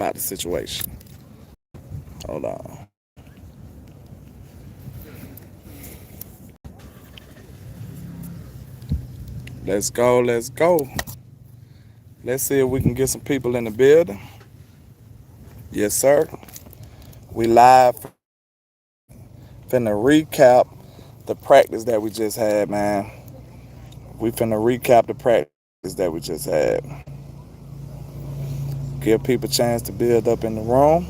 about the situation. Hold on. Let's go. Let's go. Let's see if we can get some people in the building. Yes, sir. We live. Finna recap the practice that we just had, man. We finna recap the practice that we just had. Give people a chance to build up in the room.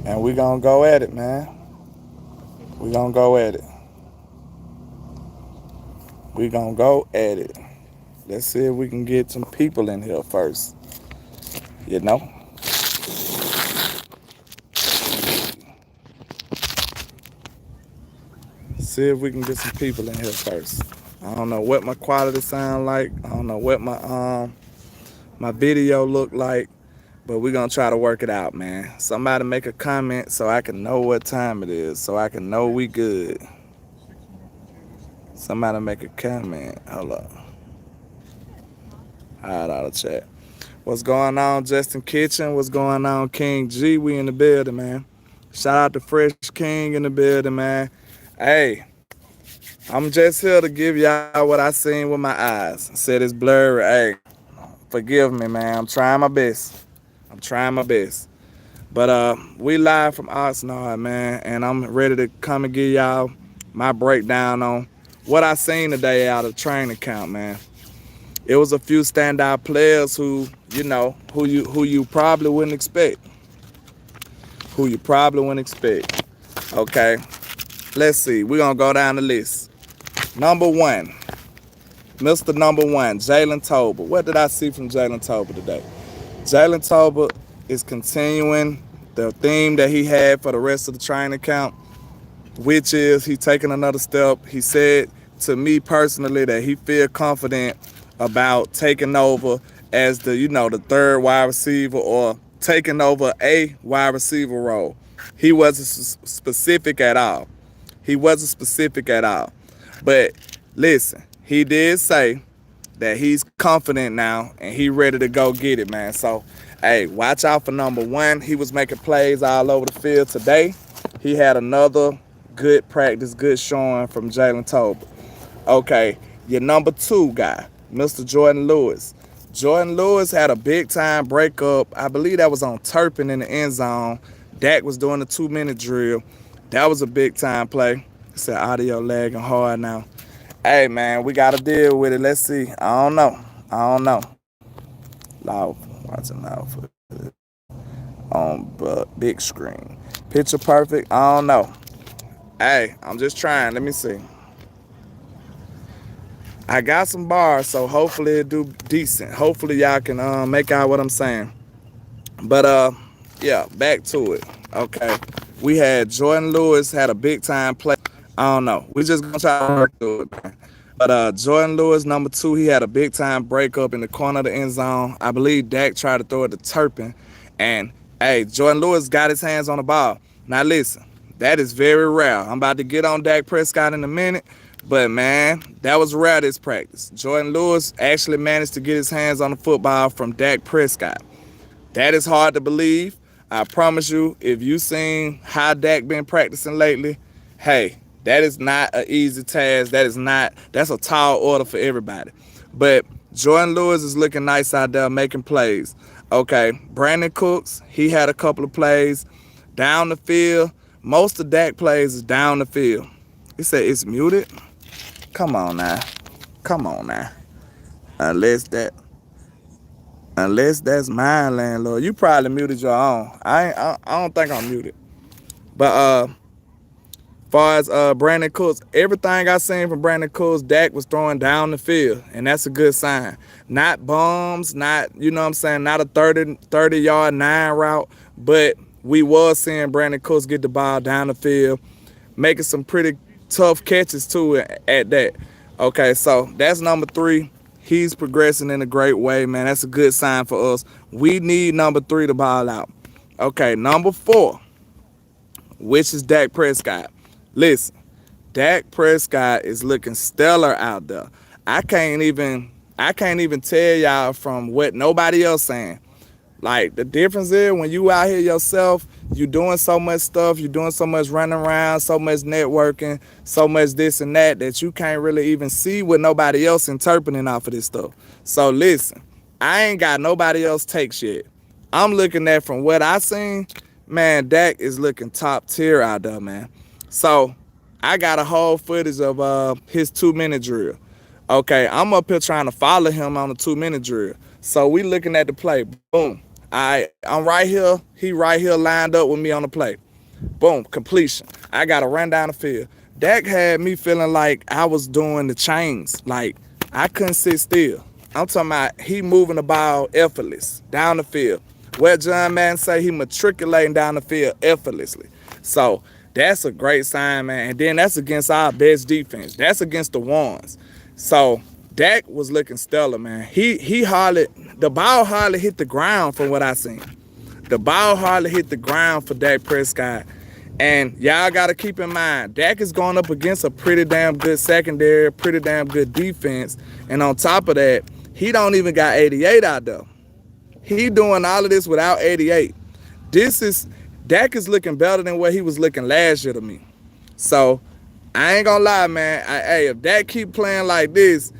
And we gonna go at it, man. We gonna go at it. We gonna go at it. Let's see if we can get some people in here first. You know? See if we can get some people in here first. I don't know what my quality sound like. I don't know what my video look like, but we're gonna try to work it out, man. Somebody make a comment so I can know what time it is, so I can know we good. Somebody make a comment. Hold up. All right, out of chat. What's going on, Justin Kitchen? What's going on, King G? We in the building, man. Shout out to Fresh King in the building, man. Hey, I'm just here to give y'all what I seen with my eyes. Said it's blurry. Hey, forgive me, man. I'm trying my best. I'm trying my best. But we live from Oxnard, man, and I'm ready to come and give y'all my breakdown on what I seen today out of training camp, man. It was a few standout players who you probably wouldn't expect. Who you probably wouldn't expect. Okay. Let's see. We're gonna go down the list. Number one. Mr. Number One, Jalen Tolbert. What did I see from Jalen Tolbert today? Jalen Tolbert is continuing the theme that he had for the rest of the training camp, which is he taking another step. He said to me personally that he feel confident about taking over as the third wide receiver or taking over a wide receiver role. He wasn't specific at all. He wasn't specific at all. But listen, he did say that he's confident now and he ready to go get it, man. So, hey, watch out for number one. He was making plays all over the field today. He had another good practice, good showing from Jalen Tolbert. Okay, your number two guy, Mr. Jordan Lewis. Jordan Lewis had a big-time breakup. I believe that was on Turpin in the end zone. Dak was doing the 2-minute drill. That was a big-time play. It said audio lagging hard now. Hey, man, we got to deal with it. Let's see. I don't know. Loud, watching loud for it on big screen. Picture perfect. I don't know. Hey, I'm just trying. Let me see. I got some bars, so hopefully it do decent. Hopefully y'all can make out what I'm saying. But yeah, back to it. Okay. We had Jordan Lewis had a big time play. I don't know. We just gonna try to work through it, man. But Jordan Lewis, number two, he had a big time breakup in the corner of the end zone. I believe Dak tried to throw it to Turpin. And hey, Jordan Lewis got his hands on the ball. Now listen, that is very rare. I'm about to get on Dak Prescott in a minute. But, man, that was rare this practice. Jordan Lewis actually managed to get his hands on the football from Dak Prescott. That is hard to believe. I promise you, if you seen how Dak been practicing lately, hey, that is not an easy task. That's a tall order for everybody. But Jordan Lewis is looking nice out there making plays. Okay, Brandon Cooks, he had a couple of plays down the field. Most of Dak plays is down the field. He said it's muted. Come on now. Unless that's mine, landlord. You probably muted your own. I don't think I'm muted. But far as Brandon Cooks, everything I seen from Brandon Cooks, Dak was throwing down the field, and that's a good sign. Not bombs, not, not a 30-yard 9 route, but we was seeing Brandon Cooks get the ball down the field, making some pretty tough catches too at that. Okay, so that's number three. He's progressing in a great way, man. That's a good sign for us. We need number three to ball out. Okay, number four, which is Dak Prescott. Listen, Dak Prescott is looking stellar out there. I can't even tell y'all from what nobody else saying. Like, the difference is when you out here yourself, you doing so much stuff, you doing so much running around, so much networking, so much this and that you can't really even see what nobody else interpreting off of this stuff. So listen, I ain't got nobody else takes yet. I'm looking at from what I seen, man, Dak is looking top tier out there, man. So I got a whole footage of his 2-minute drill. Okay, I'm up here trying to follow him on the 2-minute drill. So we looking at the play. Boom. I'm right here. He right here lined up with me on the play. Boom, completion. I got to run down the field. Dak had me feeling like I was doing the chains. Like, I couldn't sit still. I'm talking about he moving the ball effortless down the field. What John Madden say, he matriculating down the field effortlessly. So that's a great sign, man. And then that's against our best defense. That's against the ones. So Dak was looking stellar, man. The ball hardly hit the ground from what I seen. The ball hardly hit the ground for Dak Prescott. And y'all got to keep in mind, Dak is going up against a pretty damn good secondary, pretty damn good defense. And on top of that, he don't even got 88 out there. He doing all of this without 88. Dak is looking better than what he was looking last year to me. So I ain't gonna lie, man. Hey, if Dak keep playing like this,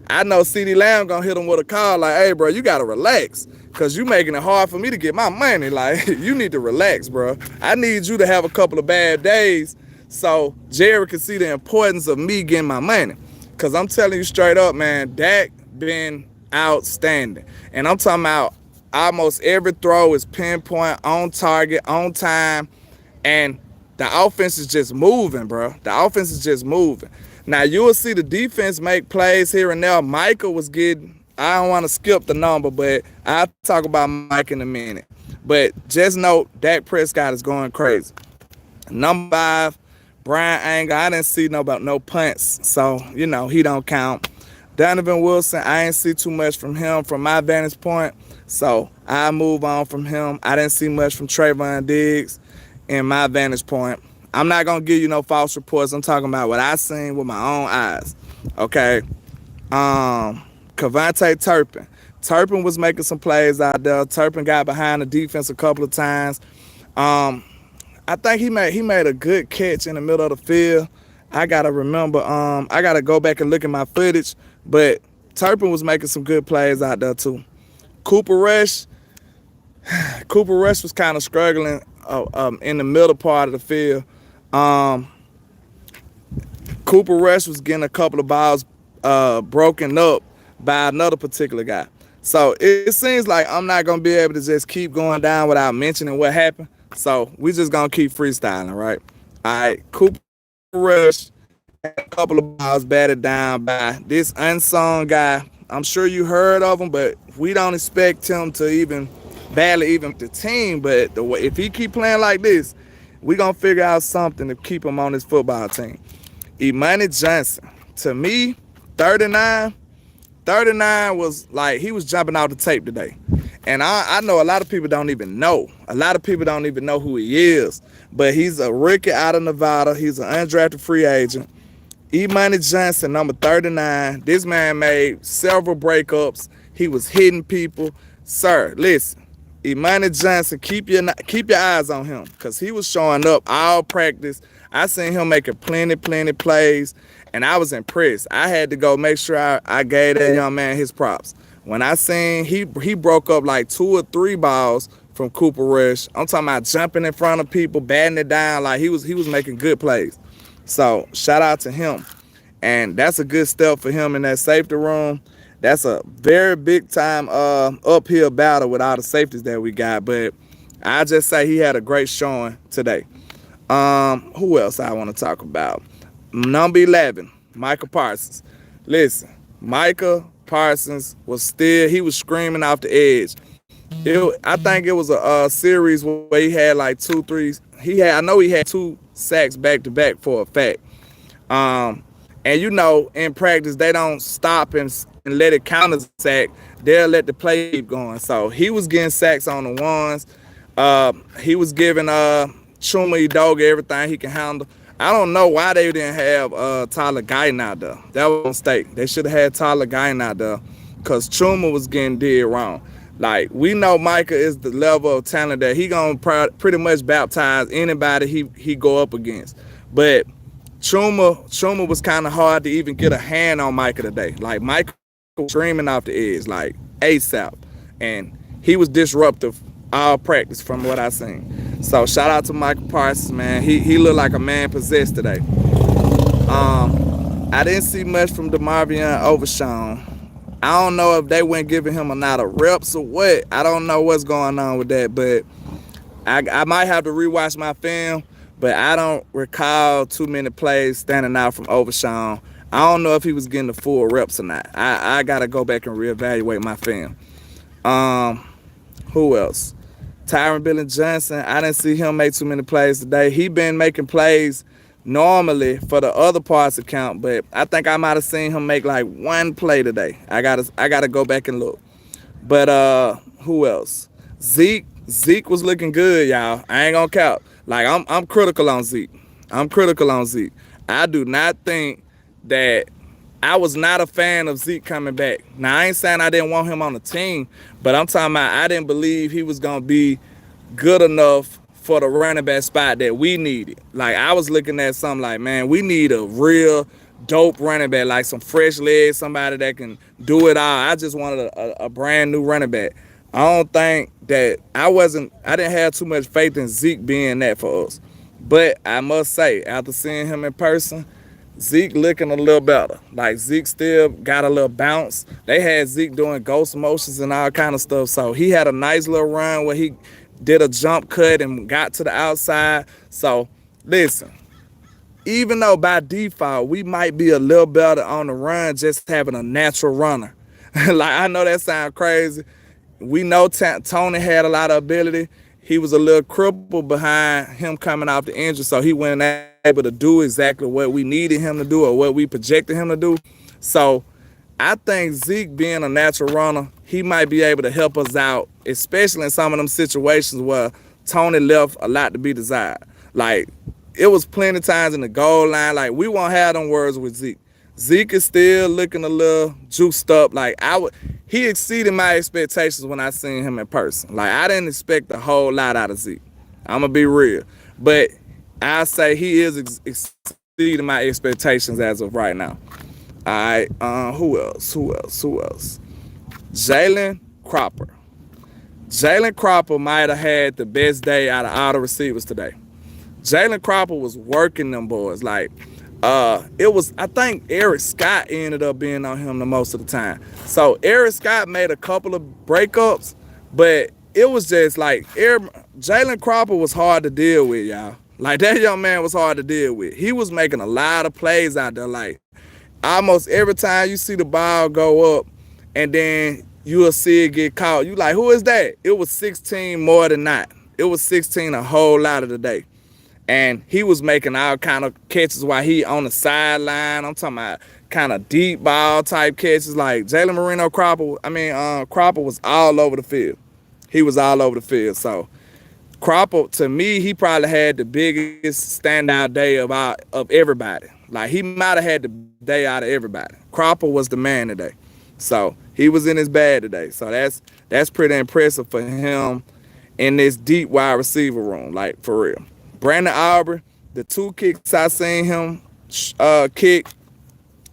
I know CeeDee Lamb gonna hit him with a call like, hey, bro, you gotta relax, because you making it hard for me to get my money. Like, you need to relax, bro. I need you to have a couple of bad days so Jerry can see the importance of me getting my money. Because I'm telling you straight up, man, Dak been outstanding. And I'm talking about almost every throw is pinpoint, on target, on time, and the offense is just moving, bro. The offense is just moving. Now, you will see the defense make plays here and there. Micah was getting, I don't want to skip the number, but I'll talk about Mike in a minute. But just note, Dak Prescott is going crazy. Number 5, Brian Anger. I didn't see no punts, so, he don't count. Donovan Wilson, I ain't see too much from him from my vantage point, so I move on from him. I didn't see much from Trayvon Diggs in my vantage point. I'm not going to give you no false reports. I'm talking about what I seen with my own eyes. Okay. Cavante Turpin. Turpin was making some plays out there. Turpin got behind the defense a couple of times. I think he made a good catch in the middle of the field. I got to remember. I got to go back and look at my footage. But Turpin was making some good plays out there too. Cooper Rush was kind of struggling in the middle part of the field. Cooper Rush was getting a couple of balls broken up by another particular guy. So it seems like I'm not going to be able to just keep going down without mentioning what happened. So we just going to keep freestyling, right? All right, Cooper Rush had a couple of balls batted down by this unsung guy. I'm sure you heard of him, but we don't expect him to even the team. But if he keep playing like this, we going to figure out something to keep him on this football team. Imani Johnson, to me, 39 was like, he was jumping out the tape today. And I know a lot of people don't even know. A lot of people don't even know who he is. But he's a rookie out of Nevada. He's an undrafted free agent. Imani Johnson, number 39. This man made several breakups. He was hitting people. Sir, listen. Imani Johnson, keep your eyes on him, because he was showing up all practice. I seen him making plenty plays, and I was impressed. I had to go make sure I gave that young man his props. When I seen he broke up like 2 or 3 balls from Cooper Rush. I'm talking about jumping in front of people, batting it down. Like, he was making good plays. So shout out to him. And that's a good step for him in that safety room. That's a very big time uphill battle with all the safeties that we got. But I just say he had a great showing today. Who else I want to talk about? Number 11, Micah Parsons. Listen, Micah Parsons was screaming off the edge. I think it was a series where he had like 2, 3. I know he had 2 sacks back to back for a fact. And in practice they don't stop and let it count as a sack. They'll let the play keep going. So he was getting sacks on the ones. He was giving Chuma Edoga everything he can handle. I don't know why they didn't have Tyler Guyton out there. That was a mistake. They should have had Tyler Guyton out there, because Chuma was getting dead wrong. Like, we know Micah is the level of talent that he gonna pretty much baptize anybody he go up against. But Chuma was kind of hard to even get a hand on Micah today. Like, Micah was streaming off the edge, like ASAP, and he was disruptive all practice from what I seen. So shout out to Michael Parsons, man. He looked like a man possessed today. I didn't see much from DeMarvion Overshawn. I don't know if they weren't giving him a lot of reps or what. I don't know what's going on with that, but I might have to rewatch my film, but I don't recall too many plays standing out from Overshawn. I don't know if he was getting the full reps or not. I got to go back and reevaluate my film. Who else? Tyron Billy Johnson, I didn't see him make too many plays today. He been making plays normally for the other parts account, but I think I might have seen him make like one play today. I gotta go back and look. But who else? Zeke was looking good, y'all. I ain't gonna count. Like, I'm critical on Zeke. I do not think that I was not a fan of Zeke coming back. Now, I ain't saying I didn't want him on the team, but I'm talking about I didn't believe he was going to be good enough for the running back spot that we needed. Like, I was looking at something like, man, we need a real dope running back, like some fresh legs, somebody that can do it all. I just wanted a brand new running back. I don't think that I didn't have too much faith in Zeke being that for us. But I must say, after seeing him in person, Zeke looking a little better. Like, Zeke still got a little bounce. They had Zeke doing ghost motions and all kind of stuff. So he had a nice little run where he did a jump cut and got to the outside. So listen, even though by default we might be a little better on the run just having a natural runner. Like, I know that sounds crazy. We know Tony had a lot of ability. He was a little crippled behind him coming off the injury, so he wasn't able to do exactly what we needed him to do or what we projected him to do. So I think Zeke being a natural runner, he might be able to help us out, especially in some of them situations where Tony left a lot to be desired. Like, it was plenty of times in the goal line. Like, we won't have them words with Zeke. Zeke is still looking a little juiced up. Like, he exceeded my expectations when I seen him in person. Like, I didn't expect a whole lot out of Zeke. I'm going to be real. But I say he is exceeding my expectations as of right now. All right. Who else? Jalen Cropper. Jalen Cropper might have had the best day out of all the receivers today. Jalen Cropper was working them boys. Like, I think Eric Scott ended up being on him the most of the time. So Eric Scott made a couple of breakups, but it was just like Jalen Cropper was hard to deal with, y'all. Like, that young man was hard to deal with. He was making a lot of plays out there. Like, almost every time you see the ball go up and then you'll see it get caught, you like, who is that? It was 16 more than not. It was 16 a whole lot of the day. And he was making all kind of catches while he on the sideline. I'm talking about kind of deep ball type catches. Like, Jalen Cropper was all over the field. He was all over the field. So Cropper, to me, he probably had the biggest standout day of everybody. Like, he might have had the day out of everybody. Cropper was the man today. So he was in his bag today. So that's pretty impressive for him in this deep wide receiver room, like, for real. Brandon Aubrey, the 2 kicks I seen him kick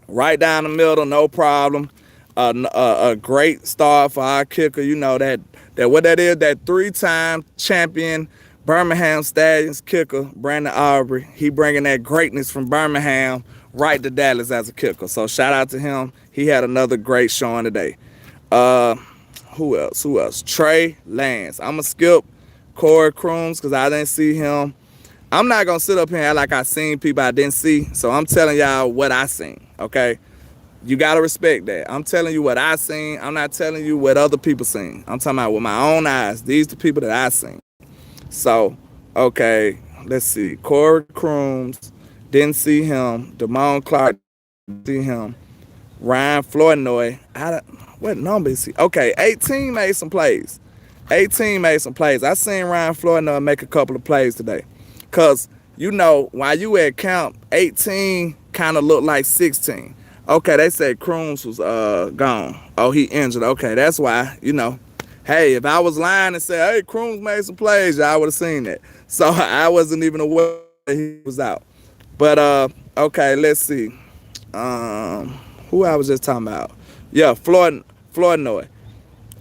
right down the middle, no problem. A great start for our kicker. You know that what that is, that 3-time champion Birmingham Stallions kicker, Brandon Aubrey. He bringing that greatness from Birmingham right to Dallas as a kicker. So shout out to him. He had another great showing today. Who else? Trey Lance. I'm going to skip Corey Crooms because I didn't see him. I'm not going to sit up here and act like I seen people I didn't see. So I'm telling y'all what I seen, okay? You got to respect that. I'm telling you what I seen. I'm not telling you what other people seen. I'm talking about with my own eyes. These the people that I seen. So, okay, let's see. Corey Crooms, didn't see him. Damone Clark, didn't see him. Ryan Flournoy, what number is he? Okay, 18 made some plays. I seen Ryan Flournoy make a couple of plays today. Because, you know, while you at camp, 18 kind of looked like 16. Okay, they said Crooms was gone. Oh, he injured. Okay, that's why, you know, Hey, if I was lying and said, hey, Crooms made some plays, y'all would have seen that. So I wasn't even aware that he was out. But okay, let's see. Who I was just talking about? Yeah, Flournoy.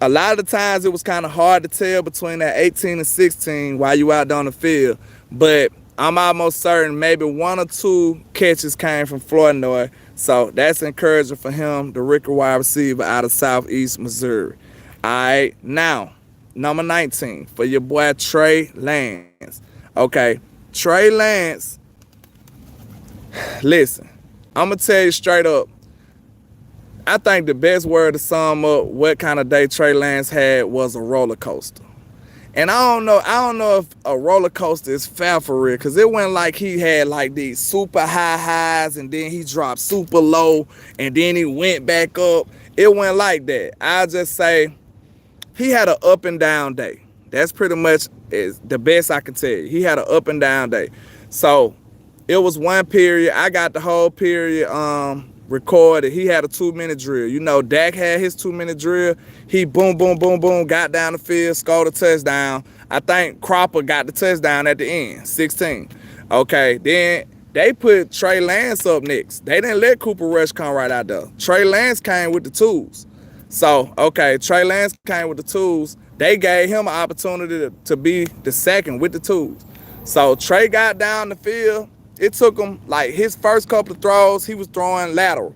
A lot of the times it was kind of hard to tell between that 18 and 16 while you out there on the field. But I'm almost certain maybe one or two catches came from Flournoy. So that's encouraging for him, the rookie wide receiver out of Southeast Missouri. All right, now, number 19 for your boy Trey Lance. Okay, Trey Lance, listen, I'm going to tell you straight up, I think the best word to sum up what kind of day Trey Lance had was a roller coaster. And I don't know if a roller coaster is fair for real, because it wasn't like he had like these super high highs and then he dropped super low and then he went back up. It wasn't like that. I'll just say he had an up and down day. That's pretty much is the best I can tell you. He had an up and down day. So it was one period. I got the whole period recorded. He had a 2-minute drill. You know, Dak had his 2-minute drill. He boom, boom, boom, boom, got down the field, scored a touchdown. I think Cropper got the touchdown at the end, 16. Okay, then they put Trey Lance up next. They didn't let Cooper Rush come right out there. Trey Lance came with the tools. So, okay, Trey Lance came with the tools. They gave him an opportunity to be the second with the tools. So Trey got down the field. It took him like his first couple of throws, he was throwing lateral.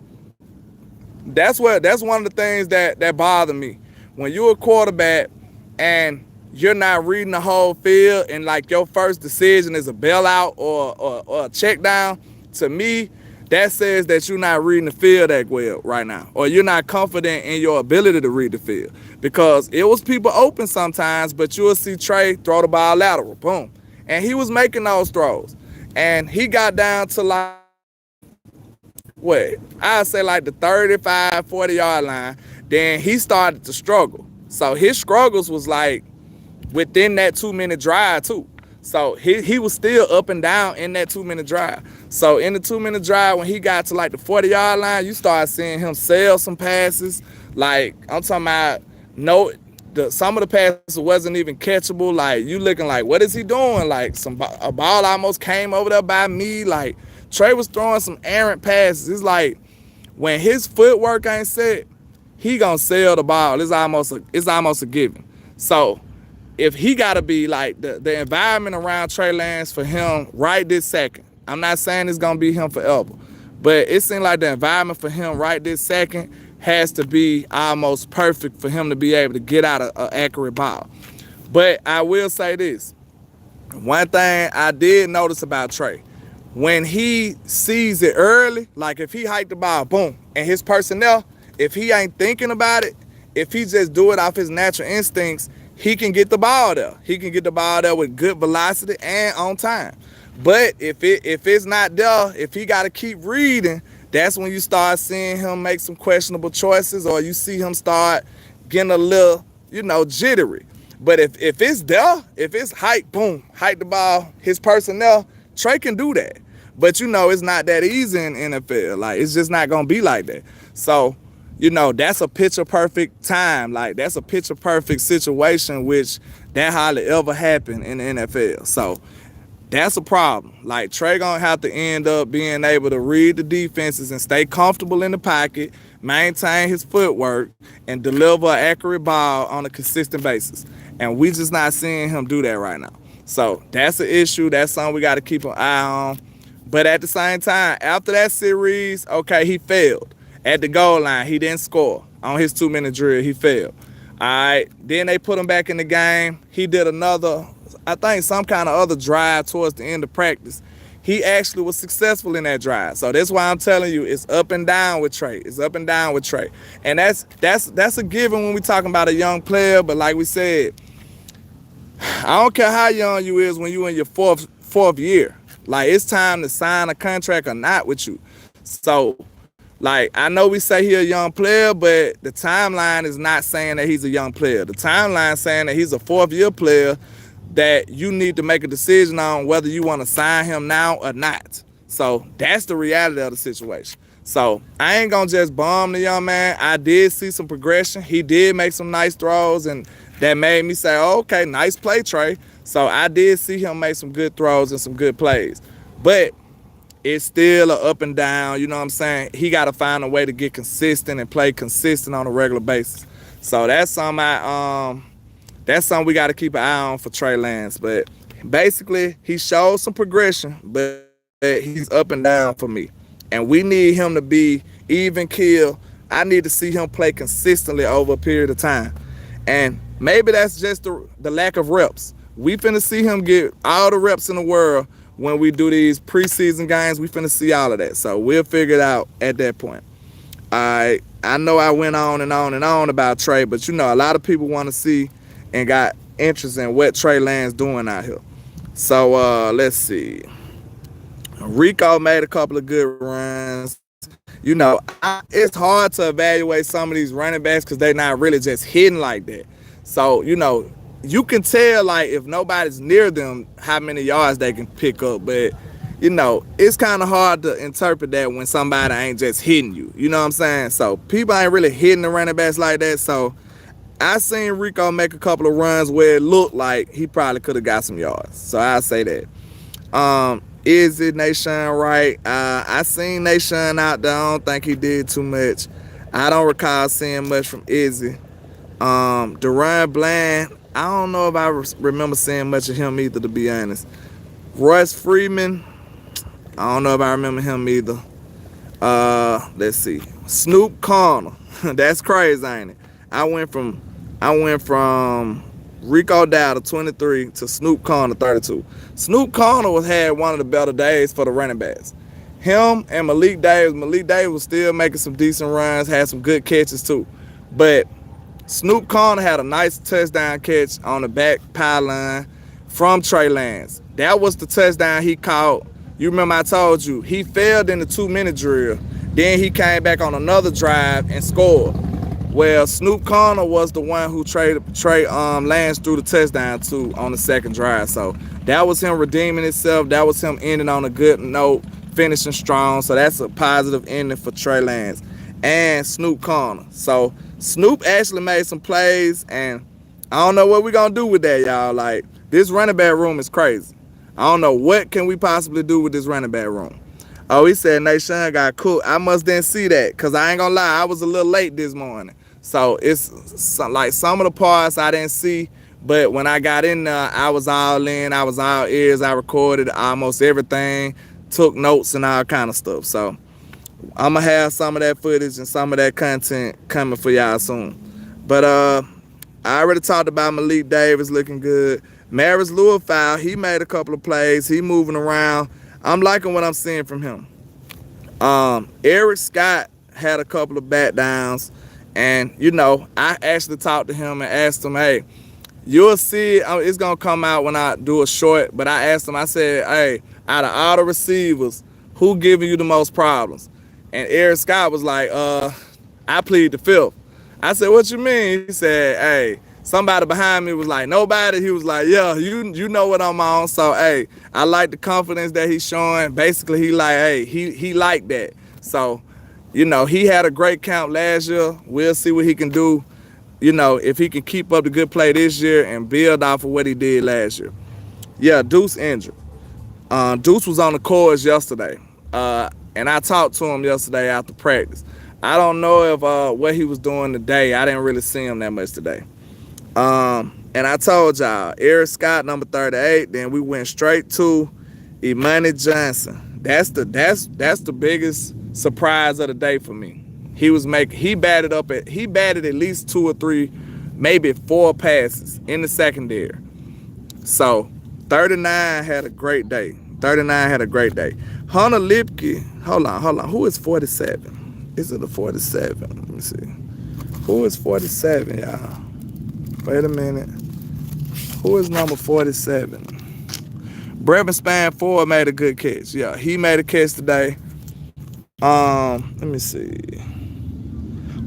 That's one of the things that bother me. When you're a quarterback and you're not reading the whole field and like your first decision is a bailout or a check down, to me, that says that you're not reading the field that well right now, or you're not confident in your ability to read the field, because it was people open sometimes, but you'll see Trey throw the ball lateral, boom. And he was making those throws. And he got down to like, I'd say like the 35, 40-yard line. Then he started to struggle. So his struggles was like within that 2-minute drive too. So he was still up and down in that 2-minute drive. So in the 2-minute drive, when he got to like the 40-yard line, you start seeing him sail some passes. Like, I'm talking about, some of the passes wasn't even catchable. Like, you looking like, what is he doing? Like, a ball almost came over there by me. Like, Trey was throwing some errant passes. It's like, when his footwork ain't set, he gonna sail the ball. It's almost a given. So if he gotta be like the environment around Trey Lance for him right this second, I'm not saying it's gonna be him forever, but it seems like the environment for him right this second has to be almost perfect for him to be able to get out an accurate ball. But I will say this. One thing I did notice about Trey, when he sees it early, like if he hiked the ball, boom, and his personnel, if he ain't thinking about it, if he just do it off his natural instincts, he can get the ball there. He can get the ball there with good velocity and on time. But if it's not there, if he got to keep reading, that's when you start seeing him make some questionable choices, or you see him start getting a little, jittery. But if it's there, if it's hike, boom, hike the ball, his personnel, Trey can do that. But it's not that easy in NFL. Like, it's just not gonna be like that. So, that's a picture perfect time. Like, that's a picture perfect situation, which that hardly ever happened in the NFL. So that's a problem. Like, Trey gonna have to end up being able to read the defenses and stay comfortable in the pocket, maintain his footwork, and deliver an accurate ball on a consistent basis. And we just not seeing him do that right now. So that's an issue. That's something we got to keep an eye on. But at the same time, after that series, okay, he failed. At the goal line, he didn't score. On his 2-minute drill, he failed. All right, then they put him back in the game. He did another, I think, some kind of other drive towards the end of practice. He actually was successful in that drive. So that's why I'm telling you, it's up and down with Trey. It's up and down with Trey. And that's a given when we're talking about a young player. But like we said, I don't care how young you is when you in your fourth year. Like, it's time to sign a contract or not with you. So, like, I know we say he a young player, but the timeline is not saying that he's a young player. The timeline is saying that he's a 4th-year player that you need to make a decision on whether you want to sign him now or not. So that's the reality of the situation. So I ain't going to just bomb the young man. I did see some progression. He did make some nice throws, and that made me say, oh, okay, nice play, Trey. So I did see him make some good throws and some good plays. But it's still a up and down, you know what I'm saying? He got to find a way to get consistent and play consistent on a regular basis. So that's something we got to keep an eye on for Trey Lance. But basically, he showed some progression, but he's up and down for me. And we need him to be even keel. I need to see him play consistently over a period of time. And maybe that's just the lack of reps. We finna see him get all the reps in the world when we do these preseason games. We finna see all of that. So we'll figure it out at that point. I know I went on and on and on about Trey, but you know, a lot of people want to see and got interest in what Trey Lance doing out here. So let's see. Rico made a couple of good runs. You know, it's hard to evaluate some of these running backs because they're not really just hitting like that. So, you know, you can tell, like, if nobody's near them, how many yards they can pick up. But, you know, it's kind of hard to interpret that when somebody ain't just hitting you. You know what I'm saying? So, people ain't really hitting the running backs like that. So, I seen Rico make a couple of runs where it looked like he probably could have got some yards. So, I'll say that. Is it Nation right? I seen Nation out there. I don't think he did too much. I don't recall seeing much from Izzy. Deron Bland, I don't know if I remember seeing much of him either, to be honest. Royce Freeman, I don't know if I remember him either. Let's see. Snoop Conner, that's crazy, ain't it? I went from Rico Dowdle, 23, to Snoop Conner, 32. Snoop Conner had one of the better days for the running backs. Him and Malik Davis. Malik Davis was still making some decent runs, had some good catches too. But Snoop Conner had a nice touchdown catch on the back pylon from Trey Lance. That was the touchdown he caught. You remember I told you, he failed in the 2-minute drill. Then he came back on another drive and scored. Well, Snoop Conner was the one who Trey Lance threw the touchdown to on the second drive. So that was him redeeming himself. That was him ending on a good note, finishing strong. So that's a positive ending for Trey Lance and Snoop Conner. So Snoop actually made some plays, and I don't know what we're going to do with that, y'all. Like, this running back room is crazy. I don't know what can we possibly do with this running back room. Oh, he said Nation got cooked. I must didn't see that because I ain't going to lie. I was a little late this morning. So it's like some of the parts I didn't see, but when I got in there, I was all in. I was all ears. I recorded almost everything, took notes and all kind of stuff. So I'm going to have some of that footage and some of that content coming for y'all soon. But I already talked about Malik Davis looking good. Maris Louisville, he made a couple of plays. He moving around. I'm liking what I'm seeing from him. Eric Scott had a couple of bat downs. And, you know, I actually talked to him and asked him, hey, you'll see it's going to come out when I do a short. But I asked him, I said, hey, out of all the receivers, who giving you the most problems? And Eric Scott was like, I plead the fifth. I said, what you mean? He said, hey, somebody behind me was like, nobody. He was like, yeah, you know what I'm on. So, hey, I like the confidence that he's showing. Basically, he like, hey, he like that. So, you know, he had a great camp last year. We'll see what he can do, you know, if he can keep up the good play this year and build off of what he did last year. Yeah, Deuce injured. Deuce was on the course yesterday, and I talked to him yesterday after practice. I don't know if what he was doing today. I didn't really see him that much today. And I told y'all, Eric Scott, number 38. Then we went straight to Imani Johnson. That's the biggest surprise of the day for me. He batted at least 2 or 3, maybe 4 passes in the secondary. So 39 had a great day. Hunter Lipke, hold on. Who is 47? Is it a 47? Let me see. Who is 47, y'all? Wait a minute. Who is number 47? Brevin Span Ford made a good catch. Yeah, he made a catch today. Let me see.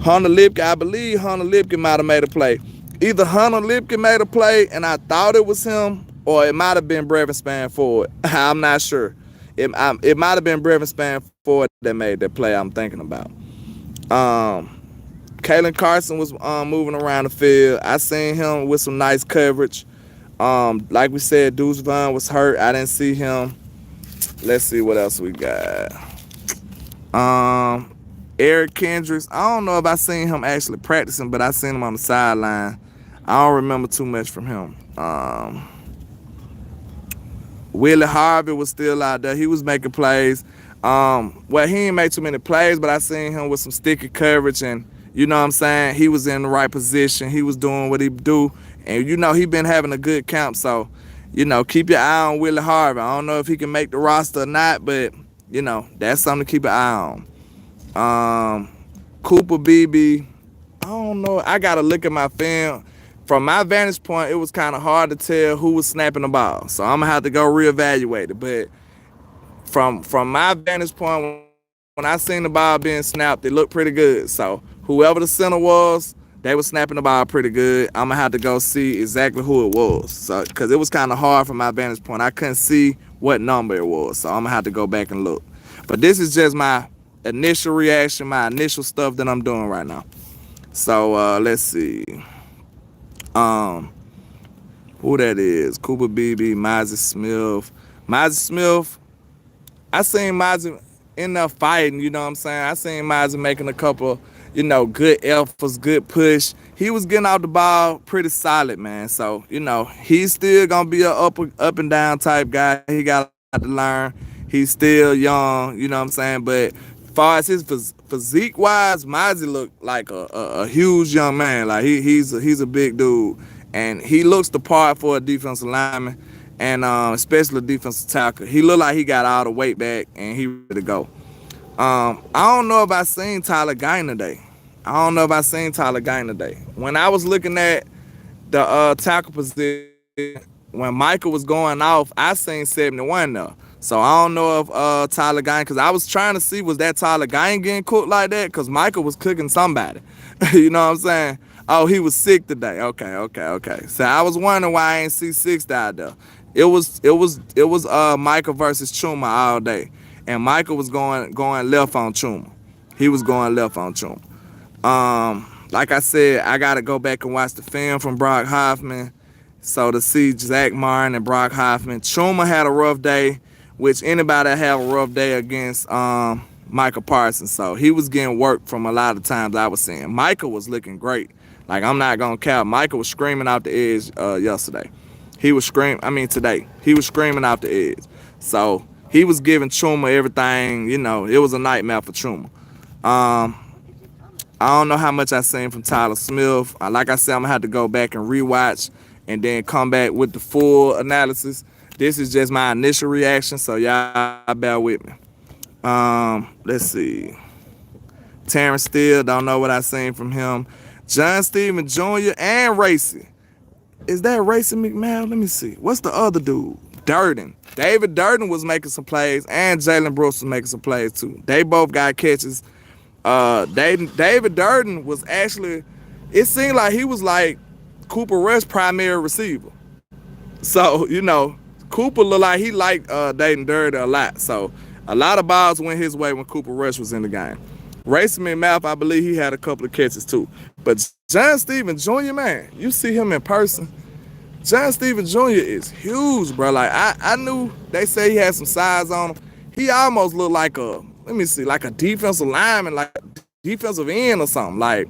Hunter Lipke, I believe Hunter Lipke might have made a play. Either Hunter Lipke made a play and I thought it was him, or it might have been Brevin Span Ford. I'm not sure. It might have been Brevin Span Ford that made that play I'm thinking about. Kalen Carson was moving around the field. I seen him with some nice coverage. Like we said, Deuce Vaughn was hurt. I didn't see him. Let's see what else we got. Eric Kendricks. I don't know if I seen him actually practicing, but I seen him on the sideline. I don't remember too much from him. Willie Harvey was still out there. He was making plays. Well, he didn't make too many plays, but I seen him with some sticky coverage, and you know what I'm saying? He was in the right position. He was doing what he do, and you know he been having a good camp. So, you know, keep your eye on Willie Harvey. I don't know if he can make the roster or not, but you know that's something to keep an eye on. Cooper Beebe. I don't know. I gotta look at my film. From my vantage point, it was kind of hard to tell who was snapping the ball. So I'm gonna have to go reevaluate it. But from my vantage point, when I seen the ball being snapped, it looked pretty good. So whoever the center was, they were snapping the ball pretty good. I'm gonna have to go see exactly who it was. So because it was kind of hard from my vantage point, I couldn't see what number it was. So I'm gonna have to go back and look. But this is just my initial reaction, my initial stuff that I'm doing right now. So let's see. Who that is? Cooper Beebe, Mozzie Smith. Mozzie Smith, I seen Mozzie in there fighting, you know what I'm saying? I seen Mozzie making a couple, you know, good efforts, good push. He was getting out the ball pretty solid, man. So, you know, he's still gonna be a up and down type guy. He got to learn. He's still young, you know what I'm saying? But as far as his physique wise, Mozzie looked like a huge young man. Like he's a big dude, and he looks the part for a defensive lineman, and especially a defensive tackle. He looked like he got all the weight back and he ready to go. I don't know if I seen Tyler Gain today. When I was looking at the tackle position, when Michael was going off, I seen 71 there. So I don't know if Tyler Gain, because I was trying to see, was that Tyler Gain getting cooked like that? Because Michael was cooking somebody. You know what I'm saying? Oh, he was sick today. Okay. So I was wondering why I ain't see 6 out there. It was Michael versus Chuma all day. And Michael was going left on Chuma. He was going left on Chuma. Like I said, I got to go back and watch the film from Brock Hoffman. So to see Zach Martin and Brock Hoffman. Chuma had a rough day, which anybody have a rough day against Michael Parsons. So he was getting work from a lot of times I was seeing. Michael was looking great. Like, I'm not going to count. Michael was screaming out the edge yesterday. Today. He was screaming out the edge. So he was giving Chuma everything. You know, it was a nightmare for Chuma. I don't know how much I seen from Tyler Smith. Like I said, I'm going to have to go back and rewatch and then come back with the full analysis. This is just my initial reaction, so y'all bear with me. Let's see. Terrence Steele, don't know what I seen from him. John Steven Jr. and Racy. Is that Racy McMahon? Let me see. What's the other dude? Durden. David Durden was making some plays, and Jalen Brooks was making some plays too. They both got catches. David Durden was actually, it seemed like he was like Cooper Rush's primary receiver. So, you know, Cooper looked like he liked David Durden a lot. So a lot of balls went his way when Cooper Rush was in the game. Racy McMath, I believe he had a couple of catches too. But John Steven Jr., man, you see him in person. John Steven Jr. is huge, bro. Like, I knew they say he had some size on him. He almost looked like like a defensive lineman, like a defensive end or something. Like,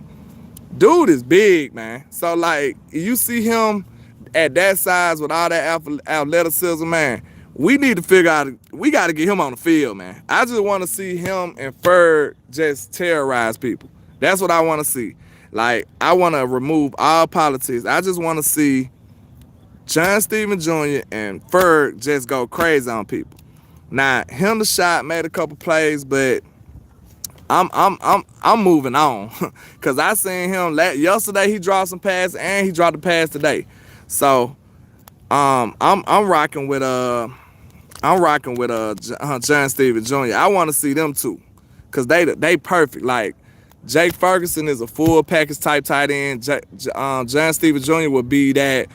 dude is big, man. So, like, you see him at that size with all that athleticism, man, we need to figure out, we got to get him on the field, man. I just want to see him and Ferg just terrorize people. That's what I want to see. Like, I want to remove all politics. I just want to see John Steven Jr. and Ferg just go crazy on people. Now, Hinder shot made a couple plays, but I'm moving on. Cause I seen him yesterday. He dropped some passes and he dropped a pass today. So I'm rocking with John Steven Jr. I want to see them too, cause they perfect. Like, Jake Ferguson is a full package type tight end. John Steven Jr. would be that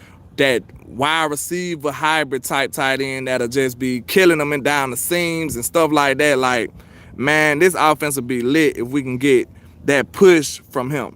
wide receiver hybrid type tight end that'll just be killing them and down the seams and stuff like that. Like, man, this offense will be lit if we can get that push from him.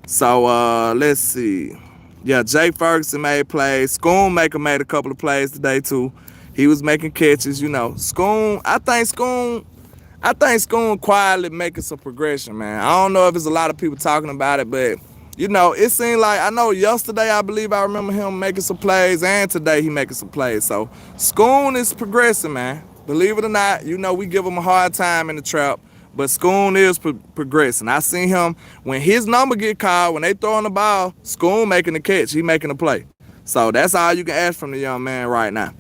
So let's see. Yeah, Jay Ferguson made plays. Schoonmaker made a couple of plays today too. He was making catches, you know. I think Schoon quietly making some progression, man. I don't know if there's a lot of people talking about it, but you know, it seemed like I know yesterday I believe I remember him making some plays, and today he making some plays. So Schoon is progressing, man. Believe it or not, you know we give him a hard time in the trap, but Schoon is progressing. I seen him when his number get called, when they throwing the ball, Schoon making the catch, he making the play. So that's all you can ask from the young man right now.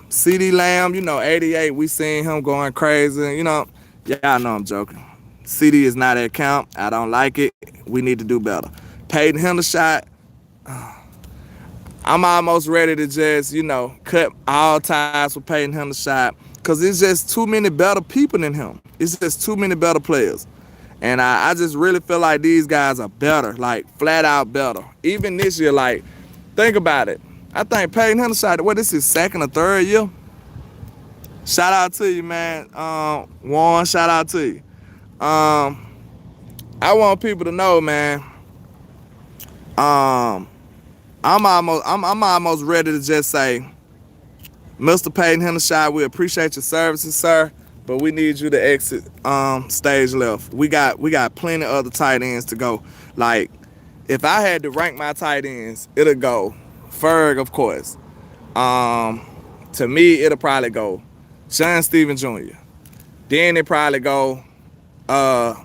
CD Lamb, you know, 88, we seen him going crazy. You know, y'all know I'm joking. CD is not at count. I don't like it. We need to do better. Peyton Hendershot, I'm almost ready to just, you know, cut all ties with Peyton Hendershot because it's just too many better people than him. It's just too many better players. And I just really feel like these guys are better, like flat out better. Even this year, like, think about it. I think Peyton Hendershot, what, this is second or third year? Shout out to you, man. Warren, shout out to you. I want people to know, man. I'm almost ready to just say, Mr. Peyton Hendershot, we appreciate your services, sir, but we need you to exit stage left. We got plenty of other tight ends to go. Like, if I had to rank my tight ends, it'll go Ferg, of course. To me, it'll probably go John Steven Jr. Then it probably go I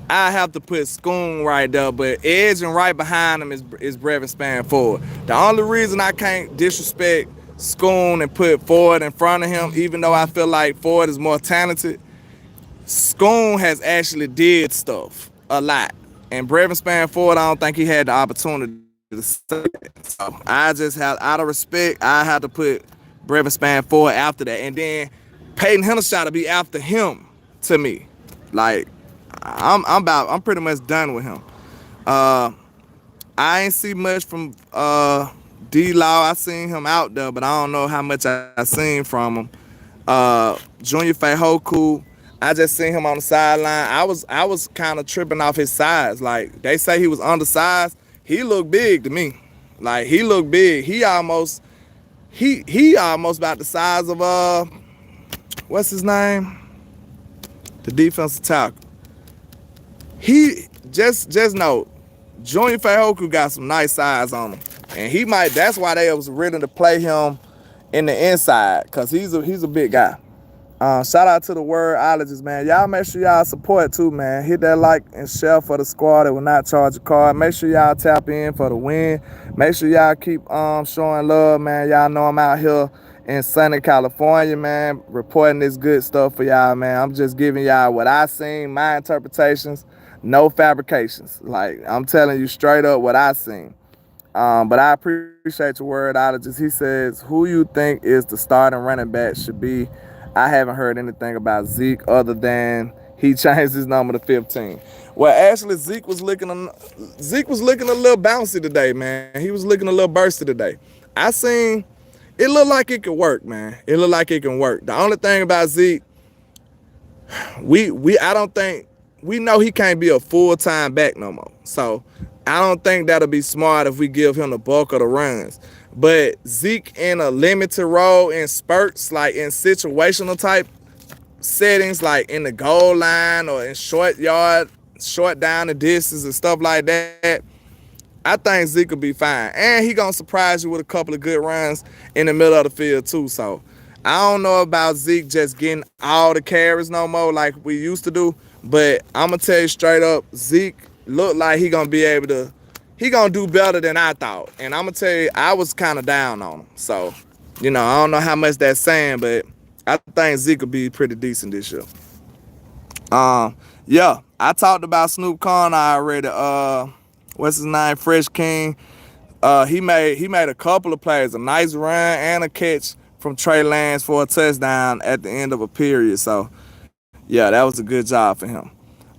have to put Schoon right there, but edging right behind him is Brevin Spann-Ford. The only reason I can't disrespect Schoon and put Ford in front of him, even though I feel like Ford is more talented, Schoon has actually did stuff a lot. And Brevin Spann-Ford, I don't think he had the opportunity to say that. So I just have, out of respect, I had to put Brevin Spann-Ford after that. And then Peyton Hendershot to be after him, to me. Like, I'm pretty much done with him. I ain't see much from D-Law. I seen him out there, but I don't know how much I seen from him. Junior Feihoku, I just seen him on the sideline. I was kind of tripping off his size. Like, they say he was undersized. He looked big to me. Like, he looked big. He almost about the size of what's his name? The defensive tackle. He just know Junior Feihoku got some nice size on him. And he might, that's why they was ready to play him in the inside, because he's a big guy. Shout out to the Wordologist, man. Y'all make sure y'all support too, man. Hit that like and share for the squad that will not charge a card. Make sure y'all tap in for the win. Make sure y'all keep showing love, man. Y'all know I'm out here in sunny California, man, reporting this good stuff for y'all, man. I'm just giving y'all what I seen, my interpretations, no fabrications. Like, I'm telling you straight up what I seen. But I appreciate your Wordologist. He says, who you think is the starting running back should be? I haven't heard anything about Zeke other than he changed his number to 15. Well, actually, Zeke was looking a little bouncy today, man. He was looking a little bursty today. I seen it looked like it could work, man. It looked like it can work. The only thing about Zeke, we know he can't be a full-time back no more. So I don't think that'll be smart if we give him the bulk of the runs. But Zeke in a limited role in spurts, like in situational type settings, like in the goal line or in short down the distance and stuff like that, I think Zeke will be fine. And he gonna surprise you with a couple of good runs in the middle of the field too. So I don't know about Zeke just getting all the carries no more like we used to do. But I'm gonna tell you straight up, Zeke looked like he gonna be able to, he gonna do better than I thought. And I'm gonna tell you, I was kind of down on him. So, you know, I don't know how much that's saying, but I think Zeke will be pretty decent this year. Yeah, I talked about Snoop Conner already. What's his name? Fresh King. He made a couple of plays, a nice run and a catch from Trey Lance for a touchdown at the end of a period. So, yeah, that was a good job for him.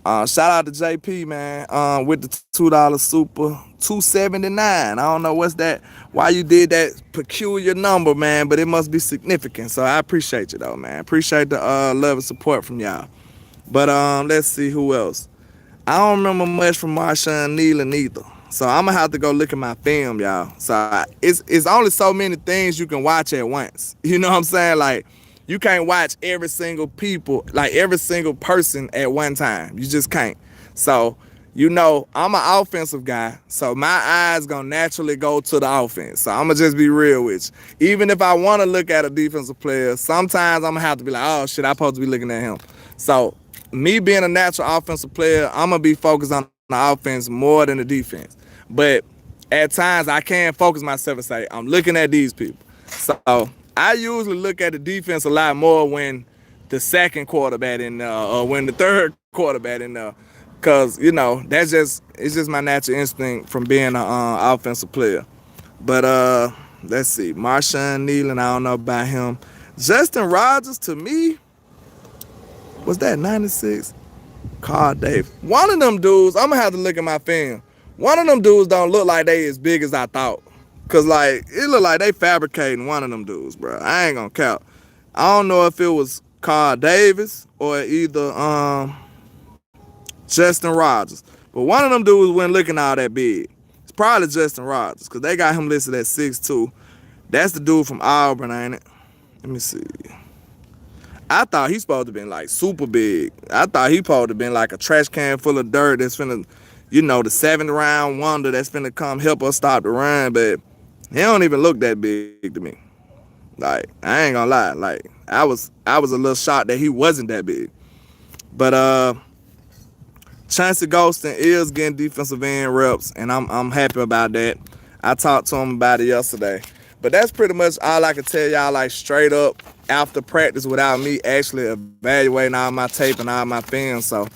Shout out to JP, man, with the $2 super, $2.79. I don't know what's that, why you did that peculiar number, man, but it must be significant. So I appreciate you, though, man. Appreciate the love and support from y'all. But let's see who else. I don't remember much from Marshawn Nealon either. So I'm gonna have to go look at my film, y'all. So it's only so many things you can watch at once. You know what I'm saying? Like, you can't watch every single every single person at one time. You just can't. So, I'm an offensive guy, so my eyes gonna naturally go to the offense. So I'm gonna just be real with you. Even if I wanna look at a defensive player, sometimes I'm gonna have to be like, oh shit, I'm supposed to be looking at him. So me being a natural offensive player, I'm gonna be focused on the offense more than the defense. But at times I can focus myself and say, I'm looking at these people. So I usually look at the defense a lot more when the second quarterback in there or when the third quarterback in there. Cause it's just my natural instinct from being an offensive player. But let's see, Marshawn Nealon, I don't know about him. Justin Rogers, to me, was that 96? Carl Dave. One of them dudes, I'm gonna have to look at my film. One of them dudes don't look like they as big as I thought. Cause like it look like they fabricating one of them dudes, bro. I ain't gonna count. I don't know if it was Carl Davis or either Justin Rogers. But one of them dudes wasn't looking all that big. It's probably Justin Rogers, because they got him listed at 6'2". That's the dude from Auburn, ain't it? Let me see. I thought he's supposed to have been like super big. I thought he supposed to have been like a trash can full of dirt that's finna, the 7th round wonder that's finna come help us stop the run, but he don't even look that big to me. Like, I ain't gonna lie. Like, I was a little shocked that he wasn't that big. But Chauncey Golston is getting defensive end reps, and I'm happy about that. I talked to him about it yesterday. But that's pretty much all I can tell y'all, like, straight up after practice without me actually evaluating all my tape and all my film. So,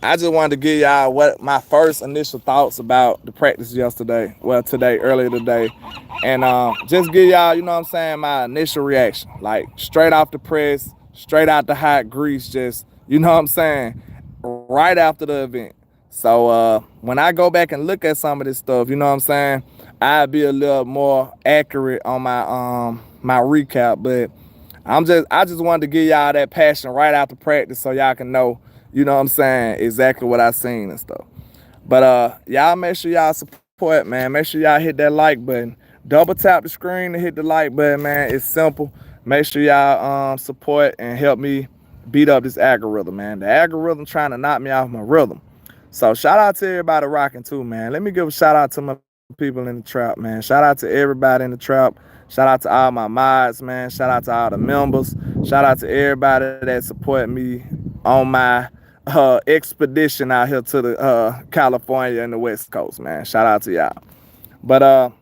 I just wanted to give y'all what my first initial thoughts about the practice yesterday. Well, earlier today. And just give y'all, my initial reaction. Like, straight off the press, straight out the hot grease, just, right after the event. So when I go back and look at some of this stuff, I'll be a little more accurate on my recap. But I just wanted to give y'all that passion right after practice so y'all can know, exactly what I seen and stuff. But y'all make sure y'all support, man. Make sure y'all hit that like button. Double tap the screen to hit the like button, man. It's simple. Make sure y'all support and help me beat up this algorithm, man. The algorithm trying to knock me off my rhythm. So shout out to everybody rocking too, man. Let me give a shout out to my people in the trap, man. Shout out to everybody in the trap. Shout out to all my mods, man. Shout out to all the members. Shout out to everybody that support me on my expedition out here to the California and the West Coast, man. Shout out to y'all. But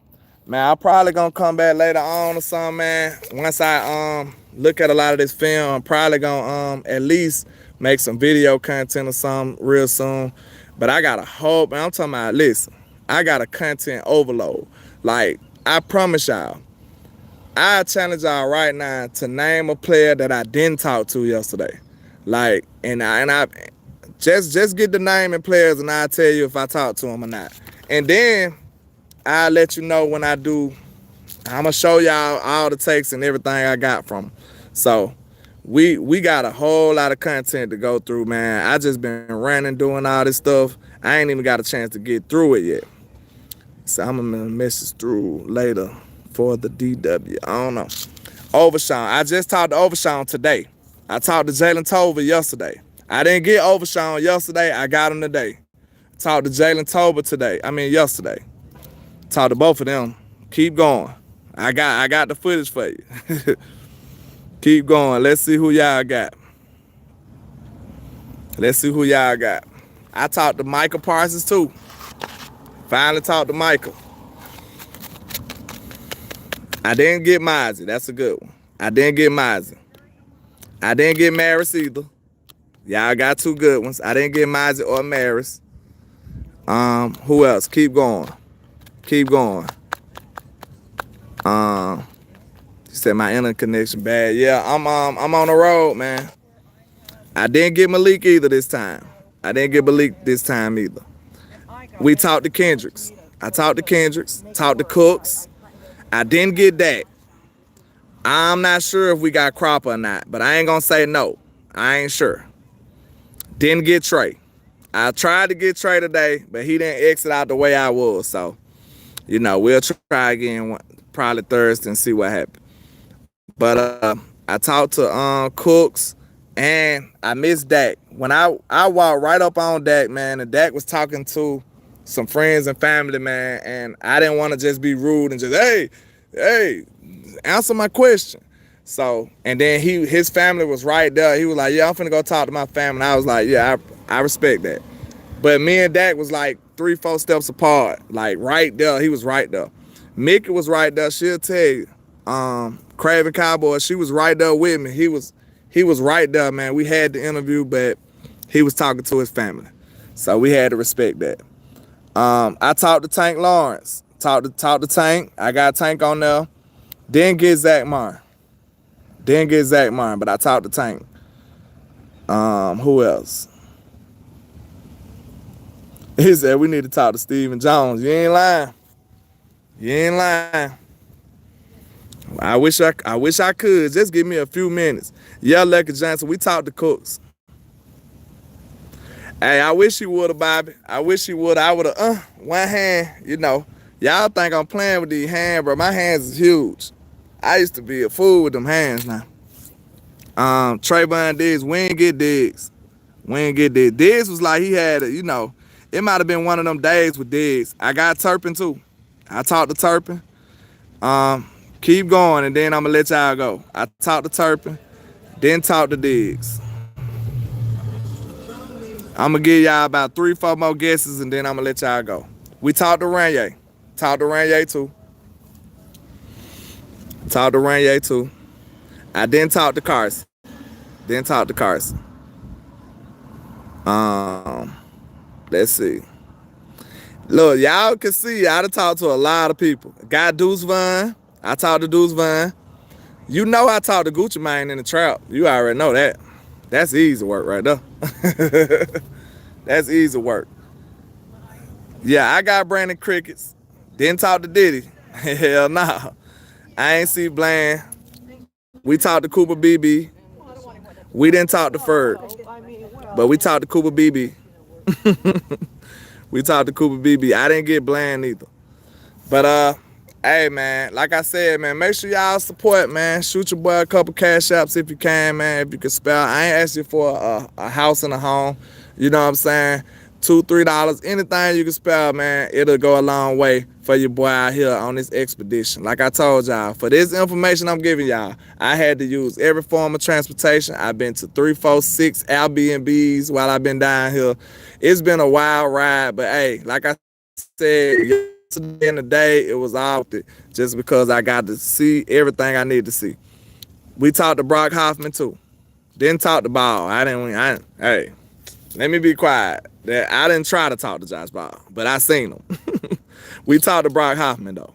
man, I'm probably gonna come back later on or something, man. Once I look at a lot of this film, I'm probably gonna at least make some video content or something real soon. But I got a whole, man, I'm talking about, listen, I got a content overload. Like, I promise y'all, I challenge y'all right now to name a player that I didn't talk to yesterday. Like, and I just get the name and players, and I'll tell you if I talk to them or not. And then I'll let you know when I do. I'm gonna show y'all all the takes and everything I got from them. So we got a whole lot of content to go through, man. I just been running, doing all this stuff. I ain't even got a chance to get through it yet. So I'm gonna message through later for the DW. I don't know. Overshawn. I just talked to Overshawn today. I talked to Jalen Tolbert yesterday. I didn't get Overshawn yesterday. I got him today. Talked to Jalen Tolbert yesterday. Talked to both of them. Keep going. I got the footage for you. Keep going. Let's see who y'all got. I talked to Micah Parsons too. Finally talked to Micah. I didn't get Mozzie. That's a good one. I didn't get Mozzie. I didn't get Maris either. Y'all got two good ones. I didn't get Mozzie or Maris. Who else? Keep going. He said my internet connection bad. Yeah, I'm on the road, man. I didn't get Malik either this time. We talked to Kendricks. I talked to Kendricks. Talked to Cooks. I didn't get Dak. I'm not sure if we got Cropper or not, but I ain't gonna say no. I ain't sure. Didn't get Trey. I tried to get Trey today, but he didn't exit out the way I was. So, we'll try again probably Thursday and see what happens. But I talked to Cooks, and I missed Dak. When I walked right up on Dak, man, and Dak was talking to some friends and family, man, and I didn't want to just be rude and just, hey, answer my question. So, and then his family was right there. He was like, yeah, I'm finna go talk to my family. And I was like, yeah, I respect that. But me and Dak was like 3-4 steps apart, like right there. He was right there. Mickey was right there. She'll tell you. Craven Cowboys, she was right there with me. He was right there, man. We had the interview, but he was talking to his family. So we had to respect that. I talked to Tank Lawrence. Talked to Tank. I got Tank on there. Didn't get Zach Martin, but I talked to Tank. Who else? He said we need to talk to Stephen Jones. You ain't lying. I wish I could. Just give me a few minutes. Yeah, Lucky Johnson, we talked to Cooks. Hey, I wish you would have, Bobby. I wish you would. I would have, one hand, Y'all think I'm playing with these hands, bro. My hands is huge. I used to be a fool with them hands now. Trayvon Diggs, we ain't get Diggs. Diggs was like he had it might have been one of them days with Diggs. I got Turpin too. I talked to Turpin. Keep going, and then I'm going to let y'all go. I talked to Turpin, then talked to Diggs. I'm going to give y'all about 3-4 more guesses, and then I'm going to let y'all go. We talked to Ranye. too. I didn't talk to Carson. Let's see. Look, y'all can see I done talked to a lot of people. Got Deuce Vaughn. I talked to Deuce Vaughn. I talked to Gucci Mane in the trap. You already know that. That's easy work right there. That's easy work. Yeah, I got Brandon Crickets. Didn't talk to Diddy. Hell nah. I ain't see Bland. We talked to Cooper BB. We didn't talk to Ferg. But we talked to Cooper BB. I didn't get Bland either. But hey, man, like I said, man, make sure y'all support, man. Shoot your boy a couple cash apps if you can, man, if you can spell. I ain't asking for a house and a home. You know what I'm saying? $2, $3, anything you can spell, man, it'll go a long way for your boy out here on this expedition. Like I told y'all, for this information I'm giving y'all, I had to use every form of transportation. I've been to 3, 4, 6 Airbnbs while I've been down here. It's been a wild ride, but hey, like I said, yesterday and the day, it was all it just because I got to see everything I need to see. We talked to Brock Hoffman too. Didn't talk to Ball. Hey, let me be quiet. I didn't try to talk to Josh Ball, but I seen him. We talked to Brock Hoffman though.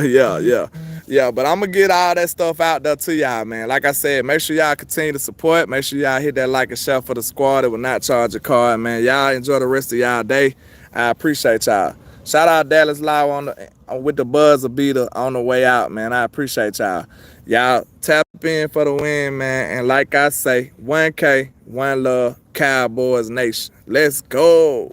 Yeah, but I'm gonna get all that stuff out there to y'all, man. Like I said, make sure y'all continue to support. Make sure y'all hit that like and share for the squad. It will not charge a card, man. Y'all enjoy the rest of y'all day. I appreciate y'all. Shout out Dallas Live with the buzzer beater on the way out, man. I appreciate y'all. Y'all tap in for the win, man. And like I say, 1K, one love, Cowboys Nation. Let's go.